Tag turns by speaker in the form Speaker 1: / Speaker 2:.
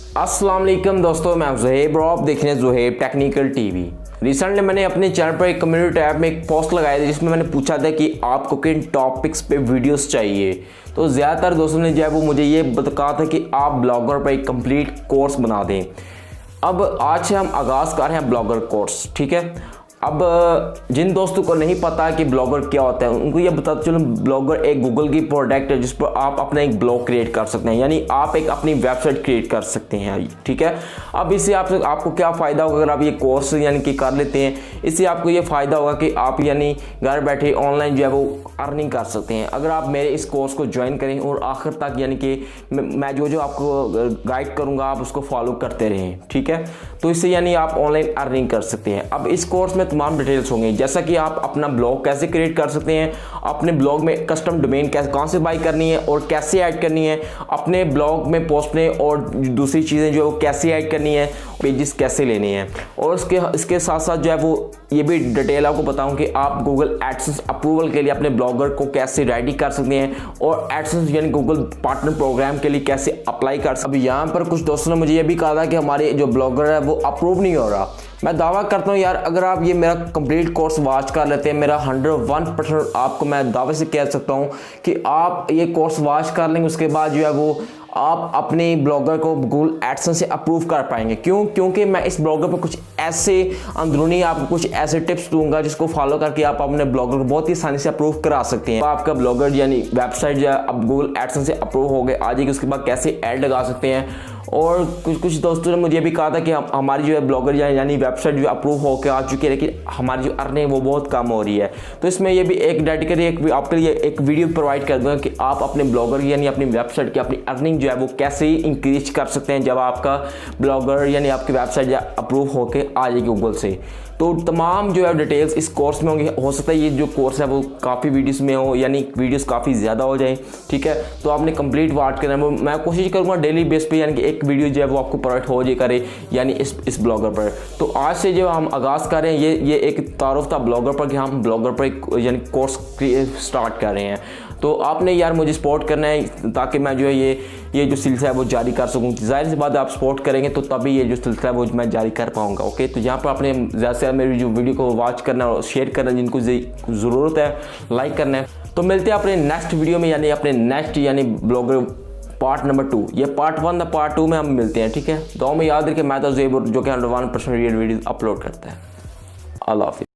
Speaker 1: अस्सलाम वालेकुम दोस्तों, मैं ज़ुहैब और आप देख रहे हैं ज़ुहैब टेक्निकल टीवी। रिसेंटली मैंने अपने चैनल पर एक कम्युनिटी टैब में एक पोस्ट लगाया था जिसमें मैंने पूछा था कि आपको किन टॉपिक्स पे वीडियोस चाहिए। तो ज़्यादातर दोस्तों ने जो है वो मुझे ये कहा था कि आप ब्लॉगर पर एक कंप्लीट कोर्स बना दें। अब आज से हम आगाज़ कर रहे हैं ब्लॉगर कोर्स, ठीक है। अब जिन दोस्तों को नहीं पता कि ब्लॉगर क्या होता है उनको ये बताते चलो, ब्लॉगर एक गूगल की प्रोडक्ट है जिस पर आप अपना एक ब्लॉग क्रिएट कर सकते हैं, यानी आप एक अपनी वेबसाइट क्रिएट कर सकते हैं, ठीक है। अब इससे आपको क्या फ़ायदा होगा अगर आप ये कोर्स यानी कि कर लेते हैं। इससे आपको ये फ़ायदा होगा कि आप यानी घर बैठे ऑनलाइन जो है वो अर्निंग कर सकते हैं अगर आप मेरे इस कोर्स को ज्वाइन करें और आखिर तक यानी कि मैं जो आपको गाइड करूँगा आप उसको फॉलो करते रहें, ठीक है। तो इससे यानी आप ऑनलाइन अर्निंग कर सकते हैं। अब इस कोर्स में तमाम डिटेल्स होंगे, जैसा कि आप अपना ब्लॉग कैसे क्रिएट कर सकते हैं, अपने ब्लॉग में कस्टम डोमेन कैसे कहाँ से बाई करनी है और कैसे ऐड करनी है, अपने ब्लॉग में पोस्ट में और दूसरी चीज़ें जो है वो कैसे ऐड करनी है, पेजेस कैसे लेने हैं। और इसके साथ साथ जो है वो ये भी डिटेल आपको बताऊं कि आप गूगल एडसेंस अप्रूवल के लिए अपने ब्लॉगर को कैसे रेडी कर सकते हैं और एडसेंस यानी गूगल पार्टनर प्रोग्राम के लिए कैसे अप्लाई कर सकते हैं। अब यहाँ पर कुछ दोस्तों ने मुझे ये भी कहा था कि हमारे जो ब्लॉगर है वो अप्रूव नहीं हो रहा। मैं दावा करता हूँ यार, अगर आप ये मेरा कंप्लीट कोर्स वॉच कर लेते हैं, मेरा 101% आपको मैं दावे से कह सकता हूँ कि आप ये कोर्स वॉच कर लेंगे, उसके बाद जो है वो आप अपने ब्लॉगर को गूगल एडसेंस से अप्रूव कर पाएंगे। क्योंकि मैं इस ब्लॉगर पर कुछ ऐसे अंदरूनी आपको कुछ ऐसे टिप्स दूंगा जिसको फॉलो करके आप अपने ब्लॉगर को बहुत ही आसानी से अप्रूव करा सकते हैं। आपका ब्लॉगर यानी वेबसाइट जो है अब गूगल एडसेंस से अप्रूव हो गए आ जाएगी, उसके बाद कैसे ऐड लगा सकते हैं। और कुछ दोस्तों ने मुझे भी कहा था कि हमारी जो है ब्लॉगर यानी वेबसाइट जो अप्रूव होकर आ चुकी है लेकिन हमारी जो अर्निंग वो बहुत कम हो रही है। तो इसमें ये भी एक डेडिकेटेड आपके लिए एक वीडियो प्रोवाइड कर दूंगा कि आप अपने ब्लॉगर यानी अपनी वेबसाइट की अपनी अर्निंग जो है वो कैसे इंक्रीज कर सकते हैं जब आपका ब्लॉगर यानी आपकी वेबसाइट अप्रूव होकर आ जाएगी गूगल से। तो तमाम जो है डिटेल्स इस कोर्स में होंगे। हो सकता है ये जो कोर्स है वो काफ़ी वीडियोस में हो, यानी वीडियोस काफ़ी ज़्यादा हो जाए, ठीक है। तो आपने कंप्लीट वाच करना है। मैं कोशिश करूँगा डेली बेस पे यानी कि एक वीडियो जो है वो आपको प्रोवाइड हो जाए करे यानी इस ब्लॉगर पर। तो आज से जो हम आगाज़ कर रहे हैं ये एक तारुफ था ब्लॉगर पर कि हम ब्लॉगर पर एक यानी कोर्स स्टार्ट कर रहे हैं। तो आपने यार मुझे सपोर्ट करना है ताकि मैं जो है ये जो सिलसिला है वो जारी कर सकूँ। ज़ाहिर सी बात आप सपोर्ट करेंगे तो तभी ये जो सिलसिला है वो मैं जारी कर पाऊँगा, ओके। तो यहाँ पर आपने ज़्यादा से ज़्यादा मेरी जो वीडियो को वॉच करना और शेयर करना, जिनको ज़रूरत है लाइक करना है। तो मिलते हैं अपने नेक्स्ट वीडियो में यानी अपने नेक्स्ट यानी ब्लॉगर पार्ट नंबर 2। ये पार्ट 1 था, पार्ट 2 में हम मिलते हैं, ठीक है। तो में याद रखिए मैं तो ज़ुहैब जो कि 101% वीडियो अपलोड करता है। अल्लाह हाफ़िज़।